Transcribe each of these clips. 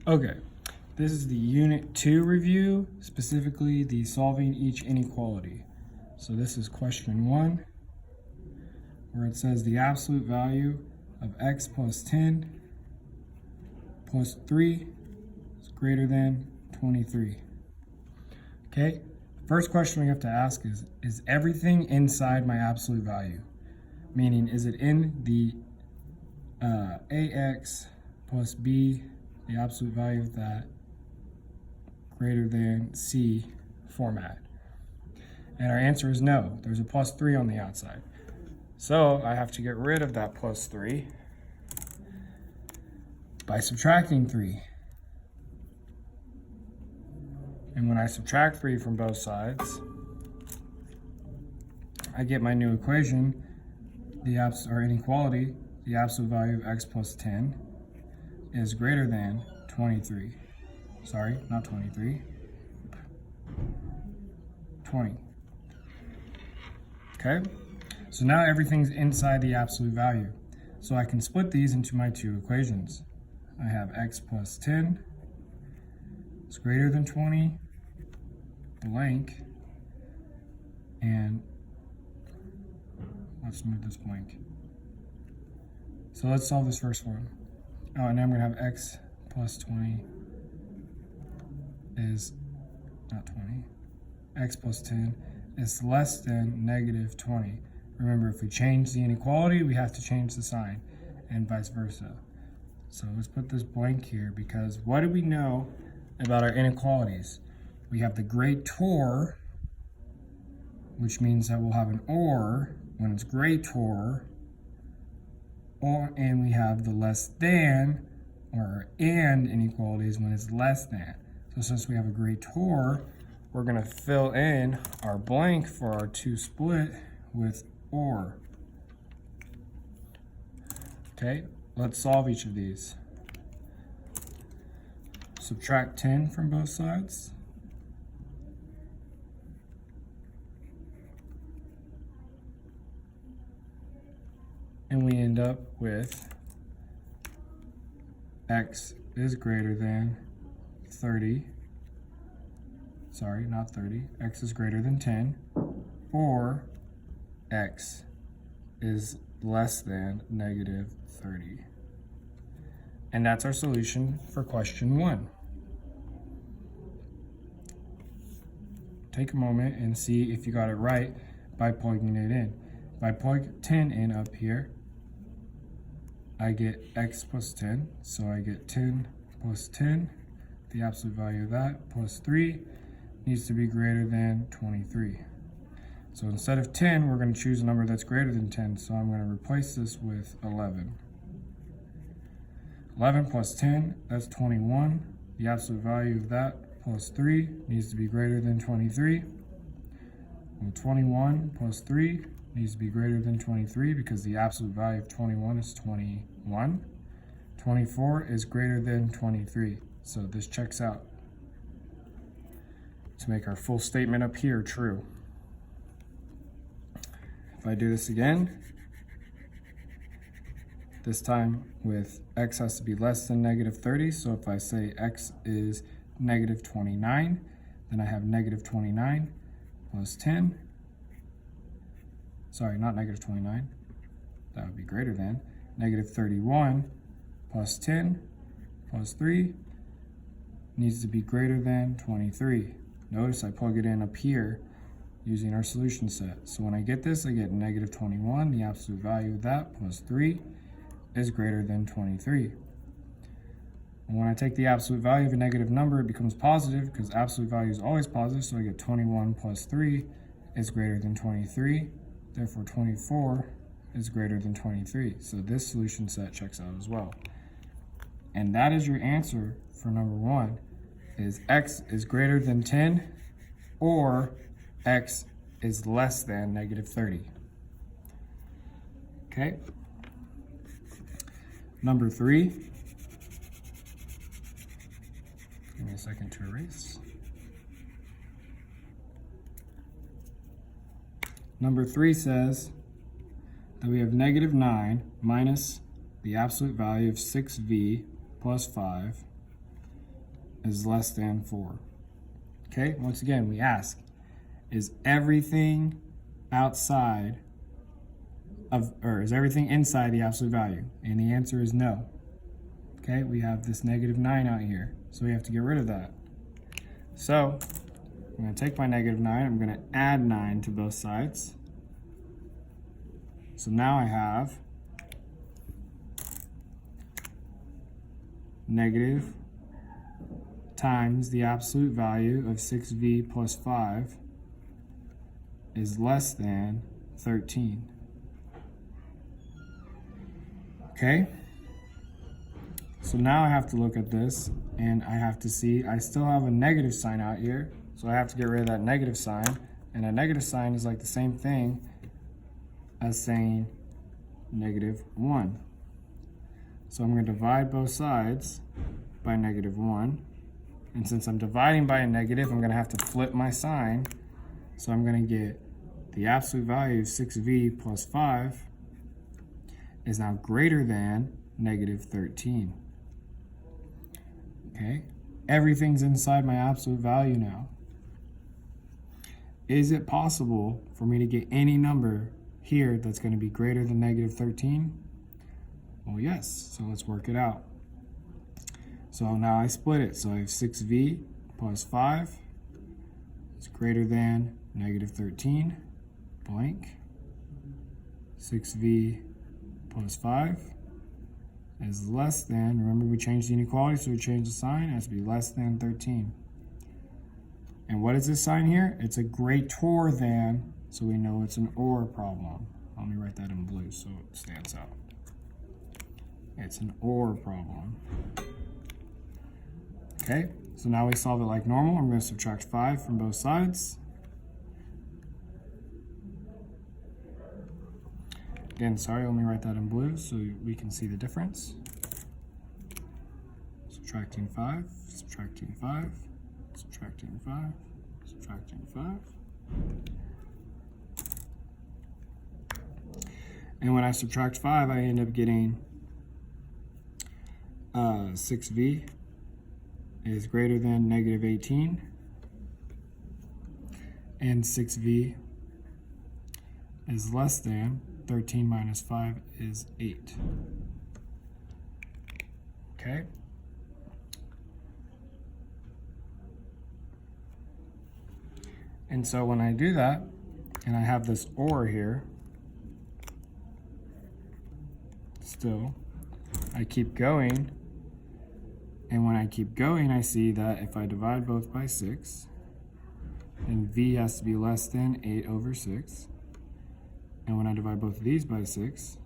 Okay, this is the Unit 2 review, specifically the solving each inequality. So this is question 1, where it says the absolute value of x plus 10 plus 3 is greater than 23. Okay, the first question we have to ask is everything inside my absolute value? Meaning, is it in the ax plus b, the absolute value of that, greater than c format? And our answer is no. There's a plus 3 on the outside. So I have to get rid of that plus 3 by subtracting 3. And when I subtract 3 from both sides, I get my new equation, or inequality, the absolute value of x plus 10 is greater than 23. Sorry, not 23. 20. Okay? So now everything's inside the absolute value. So I can split these into my two equations. I have x plus 10 is greater than 20, blank, and let's move this blank. So let's solve this first one. Oh, and now I'm going to have x plus 20 is not 20. X plus 10 is less than negative 20. Remember, if we change the inequality, we have to change the sign, and vice versa. So let's put this blank here, because what do we know about our inequalities? We have the greater, which means that we'll have an or when it's greater, and we have the less than or and inequalities when it's less than. So since we have a greater, we're going to fill in our blank for our to split with or. Okay, let's solve each of these. Subtract 10 from both sides. And we end up with x is greater than 30. Sorry, not 30. X is greater than 10. Or x is less than negative 30. And that's our solution for question 1. Take a moment and see if you got it right by plugging it in. If I plug 10 in up here, I get x plus 10, so I get 10 plus 10, the absolute value of that, plus 3, needs to be greater than 23. So instead of 10, we're going to choose a number that's greater than 10, so I'm going to replace this with 11. 11 plus 10, that's 21. The absolute value of that, plus 3, needs to be greater than 23. Well, 21 plus 3 needs to be greater than 23 because the absolute value of 21 is 21. 24 is greater than 23. So this checks out to make our full statement up here true. If I do this again, this time with x has to be less than negative 30. So if I say x is negative 29, then I have negative 29 plus 10. Sorry, not negative 29. That would be greater than negative 31 plus 10 plus 3 needs to be greater than 23. Notice I plug it in up here using our solution set. So when I get this, I get negative 21. The absolute value of that plus 3 is greater than 23. And when I take the absolute value of a negative number, it becomes positive because absolute value is always positive. So I get 21 plus 3 is greater than 23. Therefore, 24 is greater than 23. So this solution set checks out as well. And that is your answer for number 1, is x is greater than 10 or x is less than negative 30. Okay. Number 3. Give me a second to erase. Number 3 says that we have negative 9 minus the absolute value of 6v plus 5 is less than 4. Okay, once again, we ask, is everything outside of, or is everything inside the absolute value? And the answer is no. Okay, we have this -9 out here, so we have to get rid of that. So I'm going to take my -9, I'm going to add 9 to both sides. So now I have negative times the absolute value of 6v plus 5 is less than 13. Okay? So now I have to look at this and I have to see I still have a negative sign out here. So I have to get rid of that negative sign. And a negative sign is like the same thing as saying -1. So I'm going to divide both sides by -1. And since I'm dividing by a negative, I'm going to have to flip my sign. So I'm going to get the absolute value of 6v plus 5 is now greater than -13. Okay, everything's inside my absolute value now. Is it possible for me to get any number here that's going to be greater than -13? Well, yes, so let's work it out. So now I split it, so I have 6v plus 5 is greater than -13, blank. 6v plus 5 is less than, remember we changed the inequality, so we changed the sign, it has to be less than 13. And what is this sign here? It's a greater than, so we know it's an or problem. Let me write that in blue so it stands out. It's an or problem. Okay, so now we solve it like normal. I'm going to subtract 5 from both sides. Again, sorry, let me write that in blue so we can see the difference. Subtracting 5, subtracting 5, subtracting 5, subtracting 5. And when I subtract 5, I end up getting 6v is greater than -18, and 6v is less than 13 minus 5 is 8. Okay? And so when I do that, and I have this or here, still, I keep going, and when I keep going, I see that if I divide both by 6, then v has to be less than 8/6. And when I divide both of these by 6,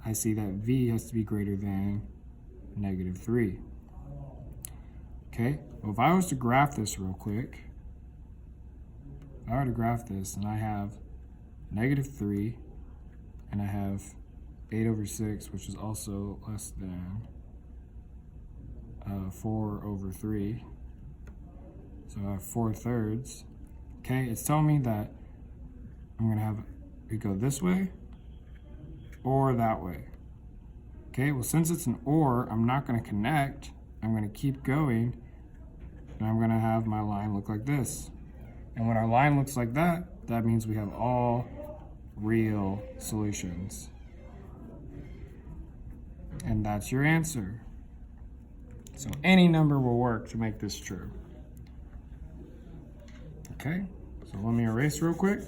I see that v has to be greater than -3. Okay, well, if I was to graph this real quick, if I were to graph this, and I have -3, and I have 8/6, which is also less than 4/3. So I have 4/3. Okay, it's telling me that I'm going to have it go this way or that way. Okay, well, since it's an or, I'm not going to connect. I'm going to keep going, and I'm going to have my line look like this. And when our line looks like that, that means we have all real solutions. And that's your answer. So any number will work to make this true. Okay, so let me erase real quick.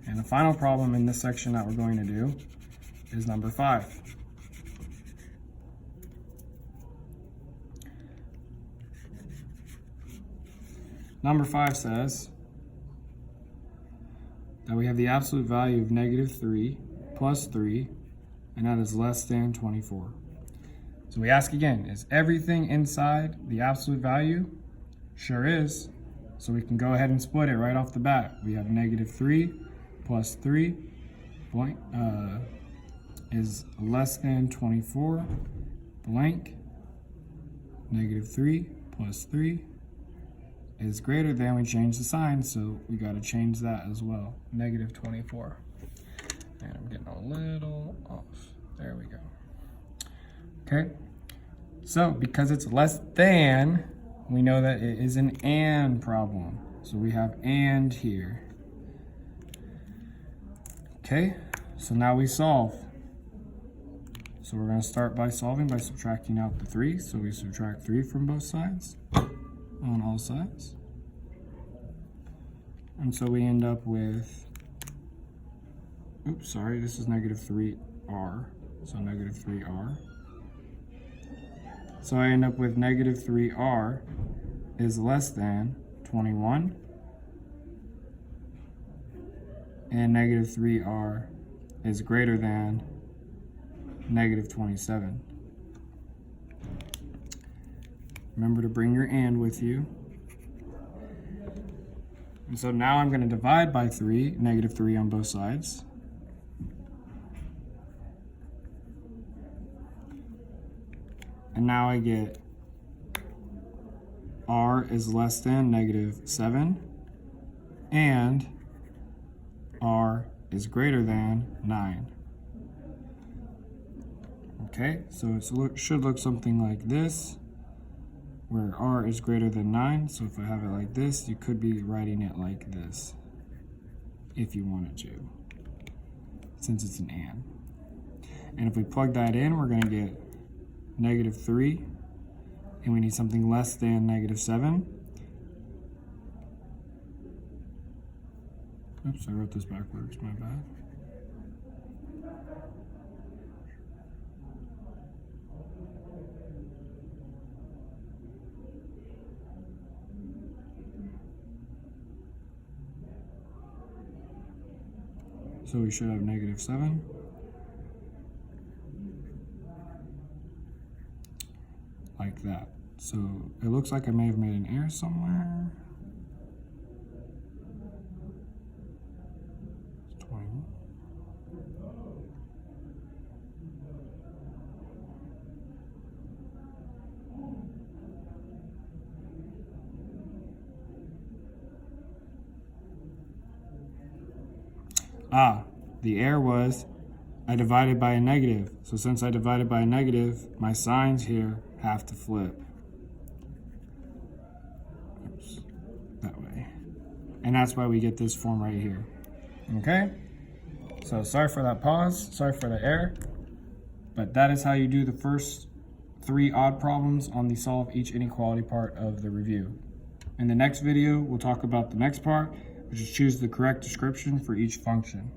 And the final problem in this section that we're going to do is number 5. Number 5 says that we have the absolute value of -3 plus 3, and that is less than 24. So we ask again, is everything inside the absolute value? Sure is. So we can go ahead and split it right off the bat. We have -3 plus 3 blank, is less than 24 blank. -3 plus 3 is greater than, we change the sign, so we got to change that as well, -24. And I'm getting a little off. There we go. Okay, so because it's less than, we know that it is an and problem. So we have and here. Okay, so now we solve. So we're going to start by solving by subtracting out the 3. So we subtract 3 from both sides, on all sides. And so we end up with, oops, sorry, this is negative 3r. So negative 3r. So I end up with negative 3r is less than 21. And negative 3r is greater than negative 27. Remember to bring your and with you. And so now I'm going to divide by 3, negative 3 on both sides. And now I get r is less than negative 7, and r is greater than 9. Okay, so it should look something like this, where r is greater than 9. So if I have it like this, you could be writing it like this, if you wanted to, since it's an and. And if we plug that in, we're going to get negative 3, and we need something less than negative 7. Oops, I wrote this backwards, my bad. So we should have negative 7. Like that. So it looks like I may have made an error somewhere. 21. The error was I divided by a negative. So since I divided by a negative, my signs here have to flip. Oops, that way. And that's why we get this form right here. Okay? So sorry for that pause, sorry for the error, but that is how you do the first 3 odd problems on the solve each inequality part of the review. In the next video, we'll talk about the next part, which is choose the correct description for each function.